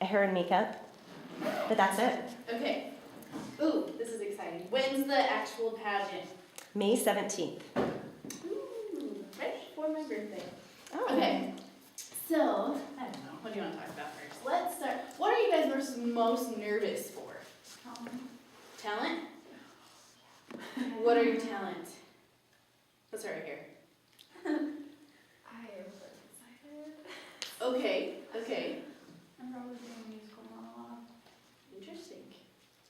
hair and makeup, but that's it. Okay. Ooh, this is exciting. When's the actual pageant? May 17th. Ooh, right before my birthday. Oh. Okay. So, I don't know. What do you want to talk about first? Let's start. What are you guys most nervous for? Talent? What are your talents? Let's start right here. I am so excited. Okay. Okay. I'm probably doing musical monologue. Interesting.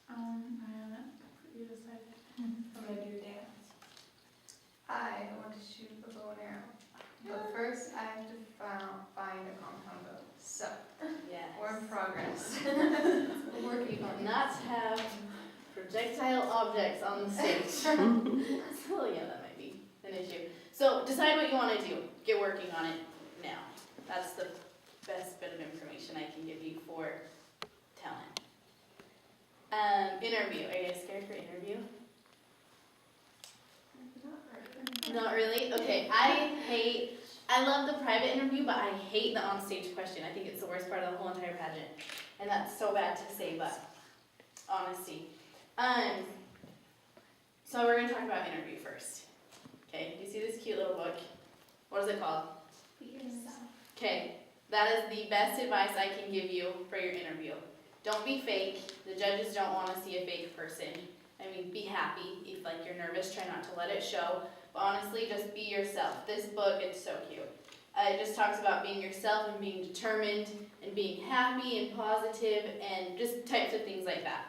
I haven't completely decided. I'm gonna do dance. I want to shoot a bow and arrow. But first I have to find a compound bow. So, Yes. we're in progress. We're working on not to have projectile objects on the stage. So yeah, that might be an issue. So decide what you want to do. Get working on it now. That's the best bit of information I can give you for talent. Interview. Are you guys scared for interview? Not really? Okay. I love the private interview, but I hate the onstage question. I think it's the worst part of the whole entire pageant. And that's so bad to say, but honesty. So we're going to talk about interview first. Okay, you see this cute little book? What is it called? Be yourself. Okay, that is the best advice I can give you for your interview. Don't be fake. The judges don't want to see a fake person. I mean, be happy. If like you're nervous, try not to let it show. But honestly, just be yourself. This book, it's so cute. It just talks about being yourself and being determined and being happy and positive and just types of things like that.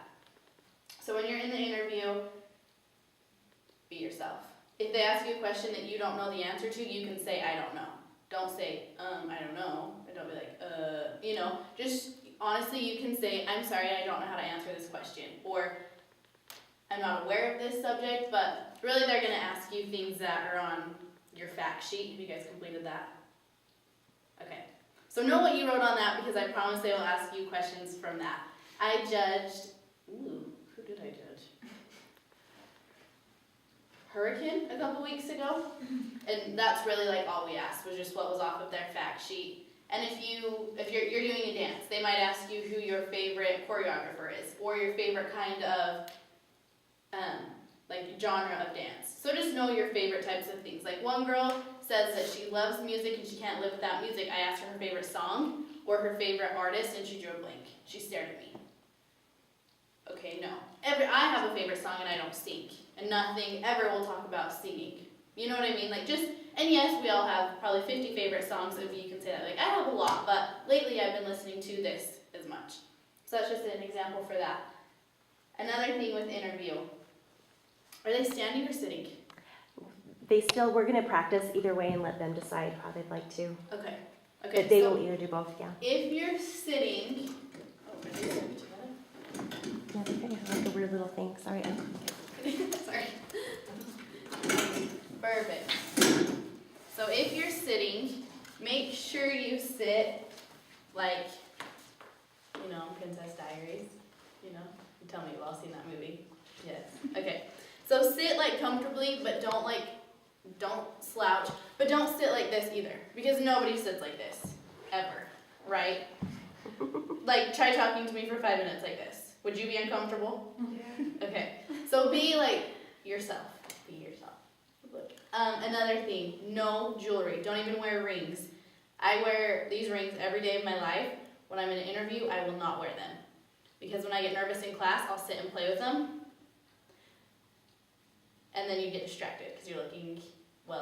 So when you're in the interview, be yourself. If they ask you a question that you don't know the answer to, you can say, I don't know. Don't say, I don't know. And don't be like, just honestly, you can say, I'm sorry, I don't know how to answer this question. Or, I'm not aware of this subject, but really they're going to ask you things that are on your fact sheet. Have you guys completed that? Okay. So know what you wrote on that because I promise they will ask you questions from that. I judged, who did I judge? Hurricane a couple weeks ago. And that's really like all we asked was just what was off of their fact sheet. And if you're doing a dance, they might ask you who your favorite choreographer is or your favorite kind of genre of dance. So just know your favorite types of things. Like one girl says that she loves music and she can't live without music. I asked her favorite song or her favorite artist and she drew a blank. She stared at me. Okay, no. I have a favorite song and I don't sing. And nothing ever will talk about singing. You know what I mean? And yes, we all have probably 50 favorite songs if you can say that. Like, I have a lot, but lately I've been listening to this as much. So that's just an example for that. Another thing with interview. Are they standing or sitting? We're going to practice either way and let them decide how they'd like to. Okay. But they will either do both, yeah. If you're sitting, are they sitting together? Yeah, they're going to have like a weird little thing. Sorry. Sorry. Perfect. So if you're sitting, make sure you sit like, Princess Diaries. You tell me you've all seen that movie. Yes. Okay. So sit like comfortably, but don't slouch, but don't sit like this either, because nobody sits like this, ever, right? Like, try talking to me for 5 minutes like this. Would you be uncomfortable? Yeah. Okay. So be like yourself. Be yourself. Look. Another thing, no jewelry. Don't even wear rings. I wear these rings every day of my life. When I'm in an interview, I will not wear them. Because when I get nervous in class, I'll sit and play with them. And then you get distracted because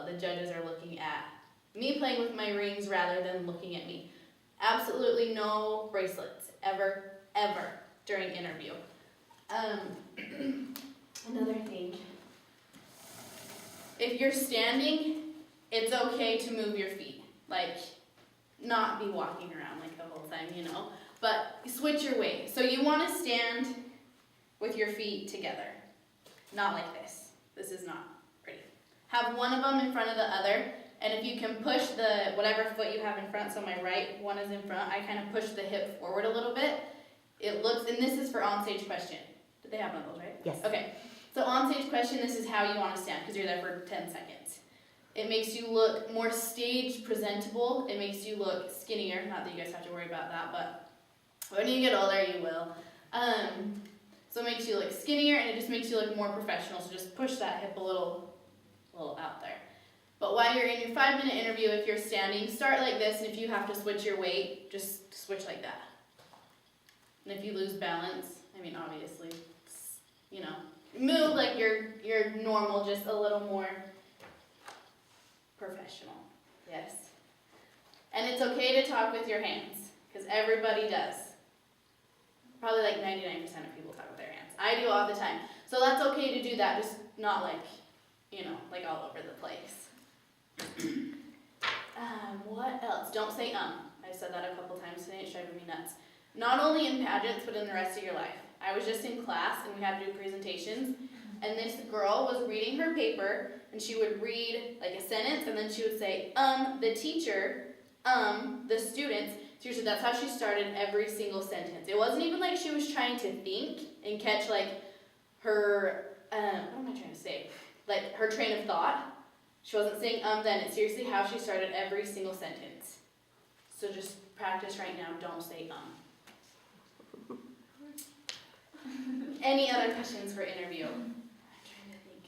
the judges are looking at me playing with my rings rather than looking at me. Absolutely no bracelets, ever, ever, during interview. Another thing. If you're standing, it's okay to move your feet. Like, not be walking around like the whole time, But switch your weight. So you want to stand with your feet together. Not like this. This is not pretty. Have one of them in front of the other. And if you can push whatever foot you have in front, so my right one is in front, I kind of push the hip forward a little bit. And this is for onstage question. Did they have one of those, right? Yes. Okay. So onstage question, this is how you want to stand because you're there for 10 seconds. It makes you look more stage presentable. It makes you look skinnier. Not that you guys have to worry about that, but When you get older, you will. So it makes you look skinnier, and it just makes you look more professional. So just push that hip a little out there. But while you're in your 5-minute interview, if you're standing, start like this, and if you have to switch your weight, just switch like that. And if you lose balance, I mean, obviously, you know, move like you're normal, just a little more professional. Yes. And it's okay to talk with your hands, because everybody does. Probably like 99% of people talk with their hands. I do all the time. So that's okay to do that, just not like, you know, like all over the place. What else? Don't say I said that a couple times today. It's driving me nuts. Not only in pageants, but in the rest of your life. I was just in class, and we had to do presentations, and this girl was reading her paper, and she would read like a sentence, and then she would say, the teacher, the students. Seriously, that's how she started every single sentence. It wasn't even like she was trying to think and catch like her, what am I trying to say? Like her train of thought. She wasn't saying then. It's seriously how she started every single sentence. So just practice right now. Don't say Any other questions for interview? I'm trying to think.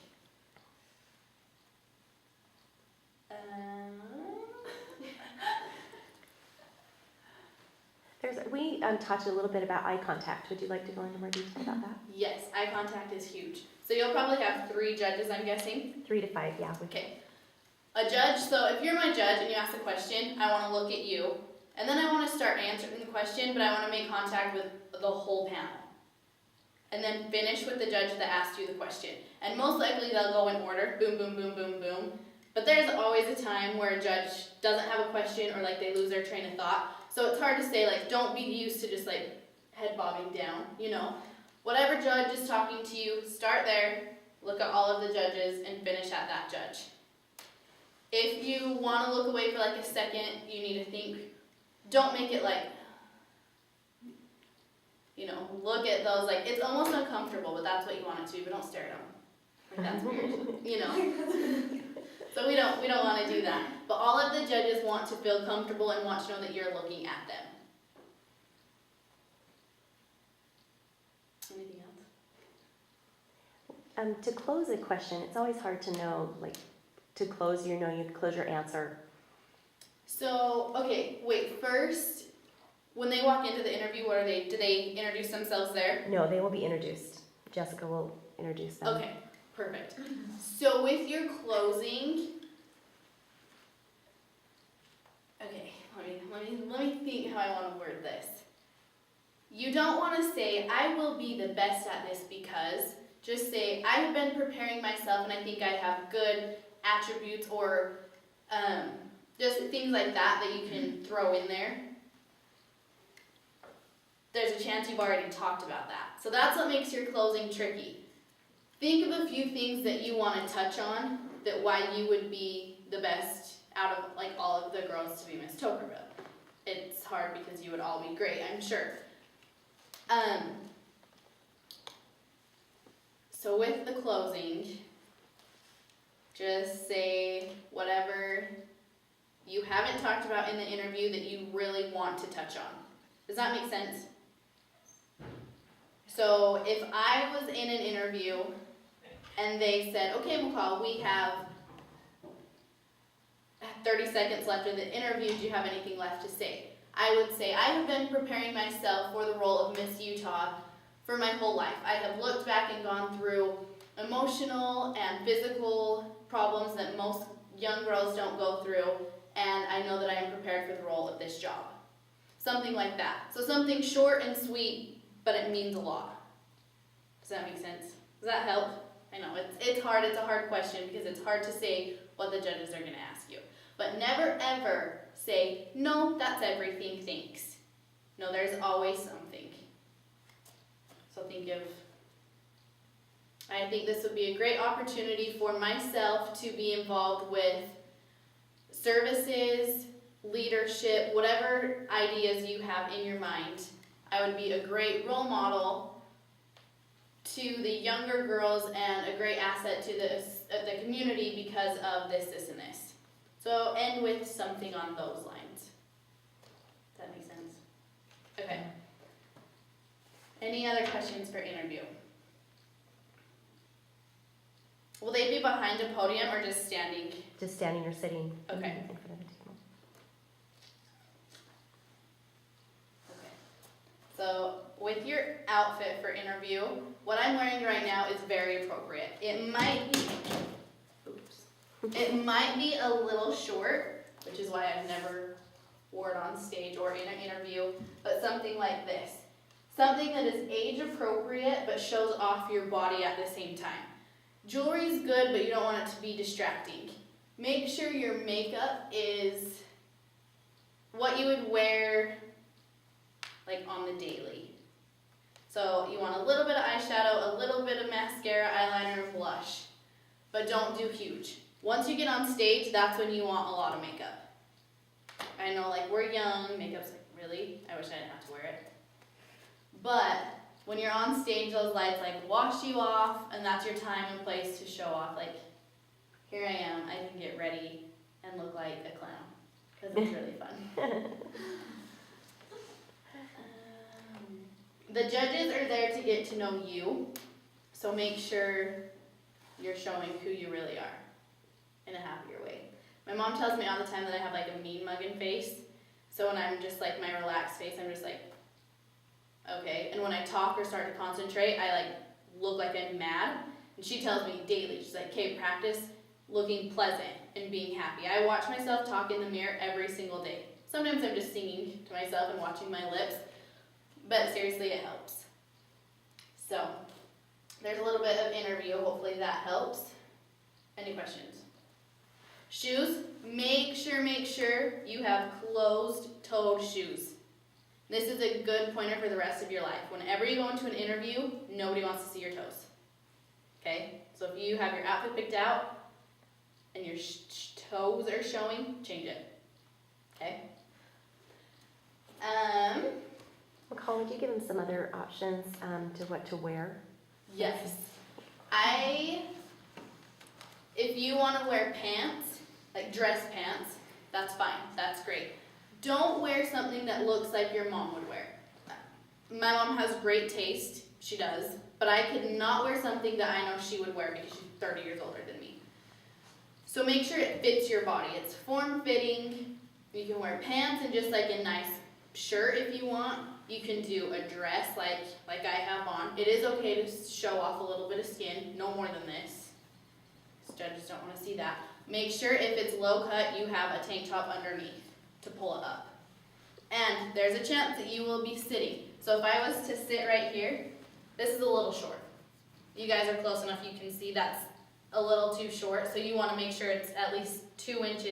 We talked a little bit about eye contact. Would you like to go into more detail about that? Yes, eye contact is huge. So you'll probably have 3 judges, I'm guessing. 3 to 5, yeah. Okay. A judge, so if you're my judge and you ask a question, I want to look at you. And then I want to start answering the question, but I want to make contact with the whole panel. And then finish with the judge that asked you the question. And most likely they'll go in order, boom, boom, boom, boom, boom. But there's always a time where a judge doesn't have a question or like they lose their train of thought. So it's hard to say, like, don't be used to just like head bobbing down, you know. Whatever judge is talking to you, start there, look at all of the judges, and finish at that judge. If you want to look away for like a second, you need to think. Don't make it like, you know, look at those, like, it's almost uncomfortable, but that's what you want it to be, but don't stare at them. Like, that's weird, you know. So we don't want to do that. But all of the judges want to feel comfortable and want to know that you're looking at them. Anything else? To close a question, it's always hard to know, like, to close, you close your answer. So, okay, wait, first, when they walk into the interview, do they introduce themselves there? No, they will be introduced. Jessica will introduce them. Okay, perfect. So with your closing, okay, let me think how I want to word this. You don't want to say, I will be the best at this because, just say, I have been preparing myself and I think I have good attributes or just things like that you can throw in there. There's a chance you've already talked about that. So that's what makes your closing tricky. Think of a few things that you want to touch on, that why you would be the best out of like all of the girls to be Miss Tokerville. It's hard because you would all be great, I'm sure. So with the closing, just say whatever you haven't talked about in the interview that you really want to touch on. Does that make sense? So if I was in an interview and they said, okay, McCall, we have 30 seconds left of the interview, do you have anything left to say? I would say, I have been preparing myself for the role of Miss Utah for my whole life. I have looked back and gone through emotional and physical problems that most young girls don't go through, and I know that I am prepared for the role of this job. Something like that. So something short and sweet, but it means a lot. Does that make sense? Does that help? I know, it's hard, it's a hard question because it's hard to say what the judges are going to ask you. But never ever say, no, that's everything, thanks. No, there's always something. So I think this would be a great opportunity for myself to be involved with services, leadership, whatever ideas you have in your mind. I would be a great role model to the younger girls and a great asset to the community because of this, and this. So end with something on those lines. Does that make sense? Okay. Any other questions for interview? Will they be behind a podium or just standing? Just standing or sitting. Okay. In front of the table. Okay. So with your outfit for interview, what I'm wearing right now is very appropriate. It might be a little short, which is why I've never wore it on stage or in an interview, but something like this. Something that is age appropriate but shows off your body at the same time. Jewelry is good, but you don't want it to be distracting. Make sure your makeup is what you would wear like on the daily. So you want a little bit of eyeshadow, a little bit of mascara, eyeliner, and blush, but don't do huge. Once you get on stage, that's when you want a lot of makeup. I know, like, we're young, makeup's like, really? I wish I didn't have to wear it. But when you're on stage, those lights like wash you off, and that's your time and place to show off. Like, here I am, I can get ready and look like a clown, because it's really fun. The judges are there to get to know you, so make sure you're showing who you really are in a happier way. My mom tells me all the time that I have like a mean mugging face, so when I'm just like my relaxed face, I'm just like, okay. And when I talk or start to concentrate, I like look like I'm mad, and she tells me daily, she's like, Kate, practice looking pleasant and being happy. I watch myself talk in the mirror every single day. Sometimes I'm just singing to myself and watching my lips, but seriously, it helps. So, there's a little bit of interview. Hopefully that helps. Any questions? Shoes, make sure you have closed-toed shoes. This is a good pointer for the rest of your life. Whenever you go into an interview, nobody wants to see your toes. Okay? So if you have your outfit picked out and your toes are showing, change it. Okay? McCall, would you give them some other options to what to wear? Yes. If you want to wear pants, like dress pants, that's fine. That's great. Don't wear something that looks like your mom would wear. My mom has great taste. She does. But I could not wear something that I know she would wear because she's 30 years older than me. So make sure it fits your body. It's form-fitting. You can wear pants and just like a nice shirt if you want. You can do a dress like I have on. It is okay to show off a little bit of skin, no more than this. Judges don't want to see that. Make sure if it's low cut, you have a tank top underneath to pull it up. And there's a chance that you will be sitting. So if I was to sit right here, this is a little short. You guys are close enough, you can see that's a little too short, so you want to make sure it's at least 2 inches